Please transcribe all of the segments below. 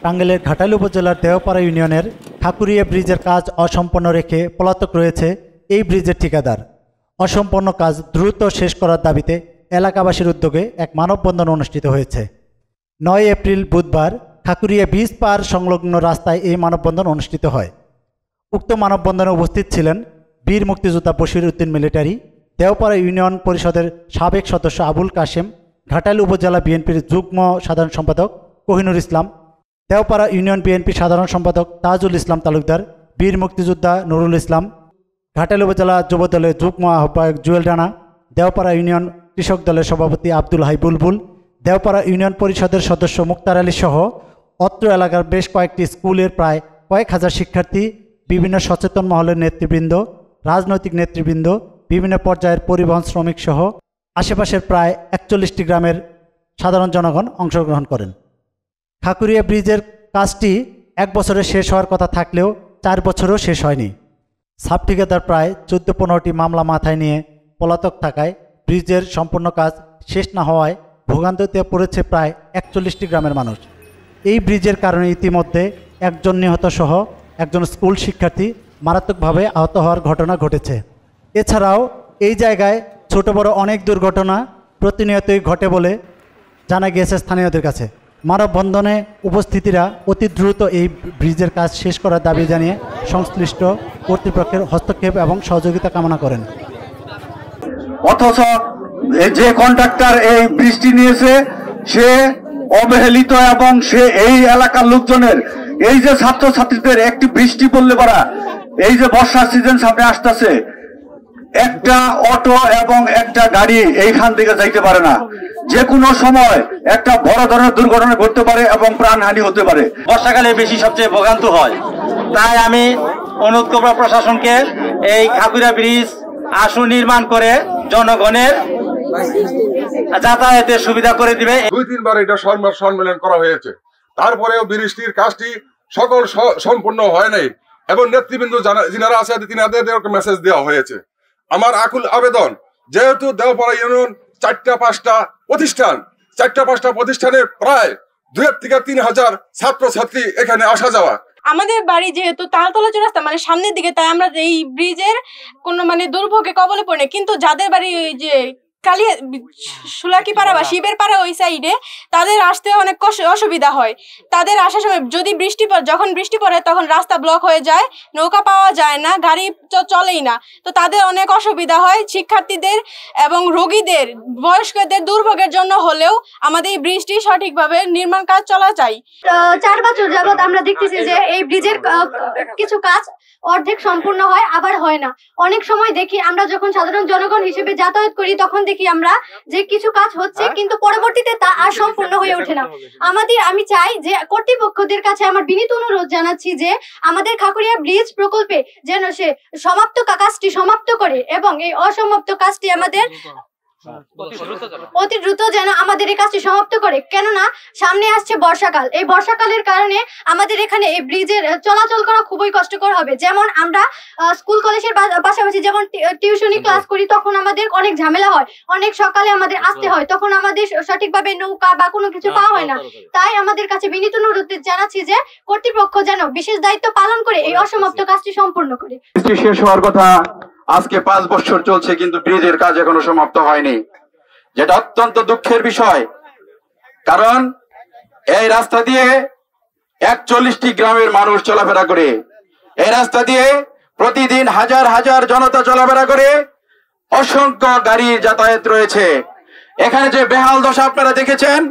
টাঙ্গাইলের ঘাটাইল উপজেলার দেওপাড়া ইউনিয়নের ঠাকুরিয়া ব্রিজের কাজ অসম্পন্ন রেখে পলাতক রয়েছে এই ব্রিজের ঠিকাদার। অসম্পন্ন কাজ দ্রুত শেষ করার দাবিতে এলাকাবাসীর উদ্যোগে এক মানববন্ধন অনুষ্ঠিত হয়েছে। 9 এপ্রিল বুধবার ঠাকুরিয়া ব্রিজ পার সংলগ্ন রাস্তায় এই মানববন্ধন অনুষ্ঠিত হয়। উক্ত মানববন্ধনে উপস্থিত ছিলেন বীর মুক্তিযোদ্ধা বশির উদ্দিন মিলিটারি, দেওপাড়া ইউনিয়ন পরিষদের সাবেক সদস্য আবুল কাশেম, ঘাটাইল উপজেলা বিএনপির যুগ্ম সাধারণ সম্পাদক কোহিনুর ইসলাম, দেওপাড়া ইউনিয়ন বিএনপি সাধারণ সম্পাদক তাজুল ইসলাম তালুকদার, বীর মুক্তিযোদ্ধা নুরুল ইসলাম, ঘাটাইল উপজেলা যুবদলের যুগ্ম আহ্বায়ক জুয়েল রানা, দেওপাড়া ইউনিয়ন কৃষক দলের সভাপতি আব্দুল হাই বুলবুল, দেওপাড়া ইউনিয়ন পরিষদের সদস্য মুক্তার আলী সহ অত্র এলাকার বেশ কয়েকটি স্কুলের প্রায় কয়েক হাজার শিক্ষার্থী, বিভিন্ন সচেতন মহলের নেতৃবৃন্দ, রাজনৈতিক নেতৃবৃন্দ, বিভিন্ন পর্যায়ের পরিবহন শ্রমিক সহ আশেপাশের প্রায় 41টি গ্রামের সাধারণ জনগণ অংশগ্রহণ করেন। ঠাকুরিয়া ব্রিজের কাজটি 1 বছরে শেষ হওয়ার কথা থাকলেও 4 বছরও শেষ হয়নি। সাব ঠিকাদার প্রায় 14-15টি মামলা মাথায় নিয়ে পলাতক থাকায় ব্রিজের সম্পূর্ণ কাজ শেষ না হওয়ায় ভোগান্তিতে পড়েছে প্রায় 41টি গ্রামের মানুষ। এই ব্রিজের কারণে ইতিমধ্যে একজন নিহত সহ একজন স্কুল শিক্ষার্থী মারাত্মকভাবে আহত হওয়ার ঘটনা ঘটেছে। এছাড়াও এই জায়গায় ছোট বড় অনেক দুর্ঘটনা প্রতিনিয়তই ঘটে বলে জানা গিয়েছে স্থানীয়দের কাছে। মানববন্ধনে উপস্থিতিরা অতি দ্রুত এই ব্রিজের কাজ শেষ করার দাবি জানিয়ে সংশ্লিষ্ট কর্তৃপক্ষের হস্তক্ষেপ এবং সহযোগিতা কামনা করেন। অথচ যে কন্ট্রাক্টর এই ব্রিজটি নিয়েছে সে অবহেলিত এবং সে এই এলাকার লোকজনের এই যে ছাত্রছাত্রীদের একটি বৃষ্টি পড়লে পড়া এই যে বর্ষার সিজন সামনে আসতেছে, একটা অটো এবং একটা গাড়ি এইখান থেকে যাইতে পারে না। যে কোনো সময় একটা বড় ধরনের দুর্ঘটনা ঘটতে পারে এবং প্রাণহানি হতে পারে। বর্ষাকালে বেশি সবচেয়ে ভোগান্ত হয়। তাই আমি অনুরোধ করব প্রশাসনকে এই ঠাকুরিয়া ব্রিজ আশু নির্মাণ করে জনগণের যাতায়াতের সুবিধা করে দিবে। 2-3 বার এটা সম্মেলন করা হয়েছে, তারপরেও ব্রিজটির কাজটি সকল সম্পূর্ণ হয় নাই এবং নেতৃবৃন্দ যারা আছে তিনাদের মেসেজ দেওয়া হয়েছে। আমার আকুল আবেদন, যেহেতু দেওপাড়া ইউনিয়ন 4-5টা প্রতিষ্ঠানে প্রায় 2 থেকে 3 হাজার ছাত্রছাত্রী এখানে আসা যাওয়া। আমাদের বাড়ি যেহেতু তালতলা রাস্তা মানে সামনের দিকে, তাই আমরা এই ব্রিজের কোনো মানে দুর্ভোগে কবলে পড়ে, কিন্তু যাদের বাড়ি ওই যে কালিয়া সুলাকি পাড়া বা শিবের পাড়া ওই সাইডে তাদের আসতে অনেক অসুবিধা হয়। তাদের আসার সময় যদি যখন বৃষ্টি পড়ে তখন রাস্তা ব্লক হয়ে যায়, নৌকা পাওয়া যায় না, গাড়ি চলেই না, তো তাদের অনেক অসুবিধা হয়। শিক্ষার্থীদের এবং রোগীদের, বয়স্কদের দুর্ভোগের জন্য হলেও আমাদের এই ব্রিজটি সঠিকভাবে নির্মাণ কাজ চলা চাই। 4 বছর যাবত আমরা দেখতেছি যে এই ব্রিজের কিছু কাজ অর্ধেক সম্পূর্ণ হয়, আবার হয় না। অনেক সময় দেখি আমরা যখন সাধারণ জনগণ হিসেবে যাতায়াত করি তখন দেখি আমরা যে কিছু কাজ হচ্ছে কিন্তু পরবর্তীতে তা আর সম্পূর্ণ হয়ে ওঠে না। আমি চাই যে কর্তৃপক্ষদের কাছে আমার বিনীত অনুরোধ জানাচ্ছি যে আমাদের ঠাকুরিয়া ব্রিজ প্রকল্পে যেন সে কাজটি সমাপ্ত করে এবং এই অসমাপ্ত কাজটি আমাদের অতি দ্রুত যেন আমাদের এই কাজটি সমাপ্ত করে। কেননা সামনে আসছে বর্ষাকাল, এই বর্ষাকালের কারণে আমাদের এখানে এই ব্রিজের চলাচল করা খুবই কষ্টকর হবে। যেমন আমরা স্কুল কলেজের পাশাপাশি যেমন টিউশনি ক্লাস করি তখন আমাদের অনেক ঝামেলা হয়, অনেক সকালে আমাদের আসতে হয়, তখন আমাদের সঠিকভাবে নৌকা বা কোনো কিছু পাওয়া হয় না। তাই আমাদের কাছে বিনীত অনুরোধ জানাচ্ছি যে কর্তৃপক্ষ যেন বিশেষ দায়িত্ব পালন করে এই অসমাপ্ত কাজটি সম্পূর্ণ করে। শেষ হওয়ার কথা আজকে 5 বছর চলছে কিন্তু ব্রিজের কাজ এখনো সমাপ্ত হয়নি, যেটা অত্যন্ত দুঃখের বিষয়। কারণ এই রাস্তা দিয়ে 41টি গ্রামের মানুষ চলাফেরা করে, এই রাস্তা দিয়ে প্রতিদিন হাজার হাজার জনতা চলাফেরা করে, অসংখ্য গাড়ির যাতায়াত রয়েছে। এখানে যে বেহাল দশা আপনারা দেখেছেন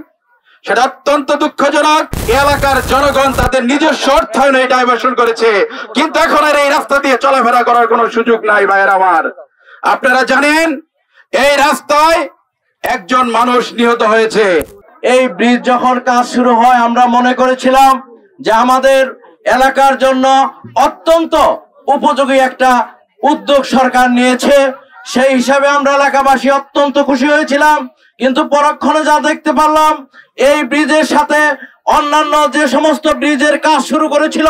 সেটা অত্যন্ত দুঃখজনক। এলাকার জনগণ তাদের নিজস্ব অর্থায়নে ডাইভার্সন করেছে, কিন্তু এখন আর এই রাস্তা দিয়ে চলাফেরা করার কোনো সুযোগ নাই। ভাইয়ের আমার, আপনারা জানেন এই রাস্তায় একজন মানুষ নিহত হয়েছে। এই ব্রিজ যখন কাজ শুরু হয় আমরা মনে করেছিলাম যে আমাদের এলাকার জন্য অত্যন্ত উপযোগী একটা উদ্যোগ সরকার নিয়েছে, সেই হিসাবে আমরা এলাকাবাসী অত্যন্ত খুশি হয়েছিলাম। কিন্তু পরক্ষণে যা দেখতে পারলাম এই ব্রিজের সাথে অন্যান্য যে সমস্ত ব্রিজের কাজ শুরু করেছিল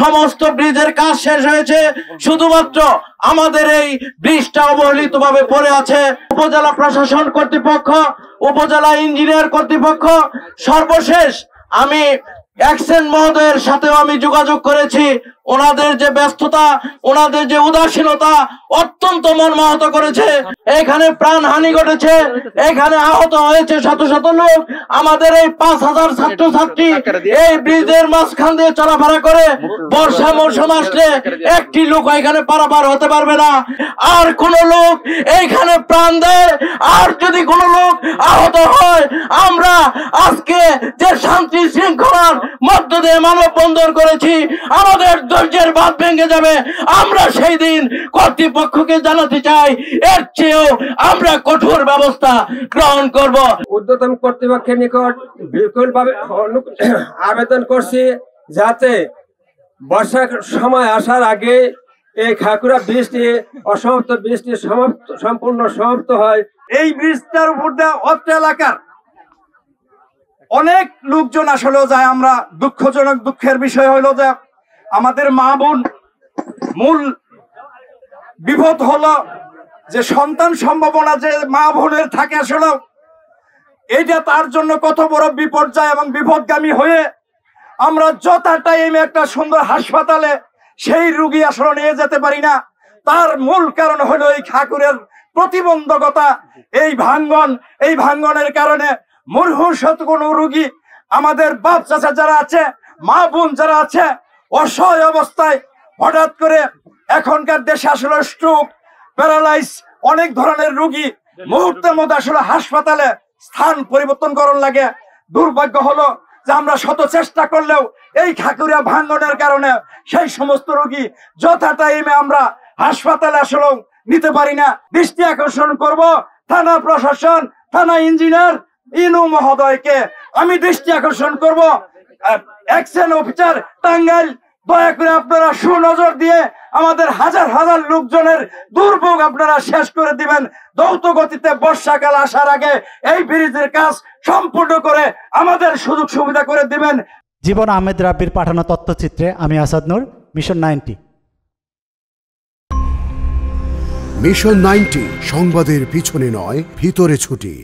সমস্ত ব্রিজের কাজ শেষ হয়েছে, শুধুমাত্র আমাদের এই ব্রিজটা অবহেলিত ভাবে পড়ে আছে। উপজেলা প্রশাসন কর্তৃপক্ষ, উপজেলা ইঞ্জিনিয়ার কর্তৃপক্ষ, সর্বশেষ আমি অ্যাকশন মহোদয়ের সাথেও আমি যোগাযোগ করেছি। ওনাদের যে ব্যস্ততা, ওনাদের যে উদাসীনতা অত্যন্ত মর্মাহত করেছে। এখানে প্রাণহানি ঘটেছে, এখানে আহত হয়েছে শত শত লোক। আমাদের এই 5,000 ছাত্রছাত্রী এই ব্রিজের মাঝখান দিয়ে চলাফেরা করে, বর্ষা মৌসুম আসলে একটি লোক এখানে পারাপার হতে পারবে না। আর কোন লোক এইখানে প্রাণ দেয়, আর যদি কোন লোক আহত হয়, আমরা আজকে যে শান্তি শৃঙ্খলার মধ্য দিয়ে মানববন্ধন করেছি, আমাদের ধৈর্যের বাঁধ ভেঙে যাবে। আমরা সেই দিন কর্তৃপক্ষকে জানাতে চাই, এর চেয়েও আমরা কঠোর ব্যবস্থা গ্রহণ করব। ঊর্ধ্বতন কর্তৃপক্ষের নিকট বিপুলভাবে আবেদন করছি যাতে বর্ষার সময় আসার আগে এই খাকুড়া ব্রিজটি অসমাপ্ত ব্রিজটি সম্পূর্ণ সমাপ্ত হয়। এই ব্রিজটার উপর দিয়ে অত্র এলাকার অনেক লোকজন আসলেও যায়। আমরা দুঃখজনক দুঃখের বিষয় হলো যে আমাদের মা বোন মূল বিপদ হলো যে সন্তান সম্ভাবনা যে মা বোনের থাকে, আসলে এইটা তার জন্য কত বড় বিপর্যয় এবং বিপদগামী হয়ে আমরা যথা টাইমে একটা সুন্দর হাসপাতালে সেই রোগী আসলে নিয়ে যেতে পারি না। তার মূল কারণ হলো এই খাকুরের প্রতিবন্ধকতা, এই ভাঙ্গনের কারণে মুমূর্ষু কোনো রোগী, আমাদের বাপ চাচা যারা আছে, মা বোন যারা আছে, অসহায় অবস্থায় হঠাৎ করে এখনকার দেশে আসলে স্ট্রোক, প্যারালাইজ অনেক ধরনের রোগী মুহূর্তের মধ্যে আসলে হাসপাতালে স্থান পরিবর্তন করার লাগে। দুর্ভাগ্য হলো যে আমরা শত চেষ্টা করলেও এই খাকুরিয়া ভাঙ্গনের কারণে সেই সমস্ত রোগী যথা টাইমে আমরা হাসপাতালে আসলে নিতে পারি না। দৃষ্টি আকর্ষণ করব থানা প্রশাসন, থানা ইঞ্জিনিয়ার ইনু মহোদয়কে আমি দৃষ্টি আকর্ষণ করব, অ্যাকশন অফিসার টাঙ্গাইল, দয়া করে আপনারা সুনজর দিয়ে আমাদের হাজার হাজার লোকজনের দুর্ভোগ আপনারা শেষ করে দিবেন। দ্রুত গতিতে বর্ষাকাল আসার আগে এই ব্রিজের কাজ সম্পূর্ণ করে আমাদের সুযোগ সুবিধা করে দিবেন। জীবন আহমেদ রাব্বির পাঠানো তথ্যচিত্রে আমি আসাদ নূর, মিশন 90। মিশন 90 সংবাদের পিছনে নয়, ভিতরে ছুটি।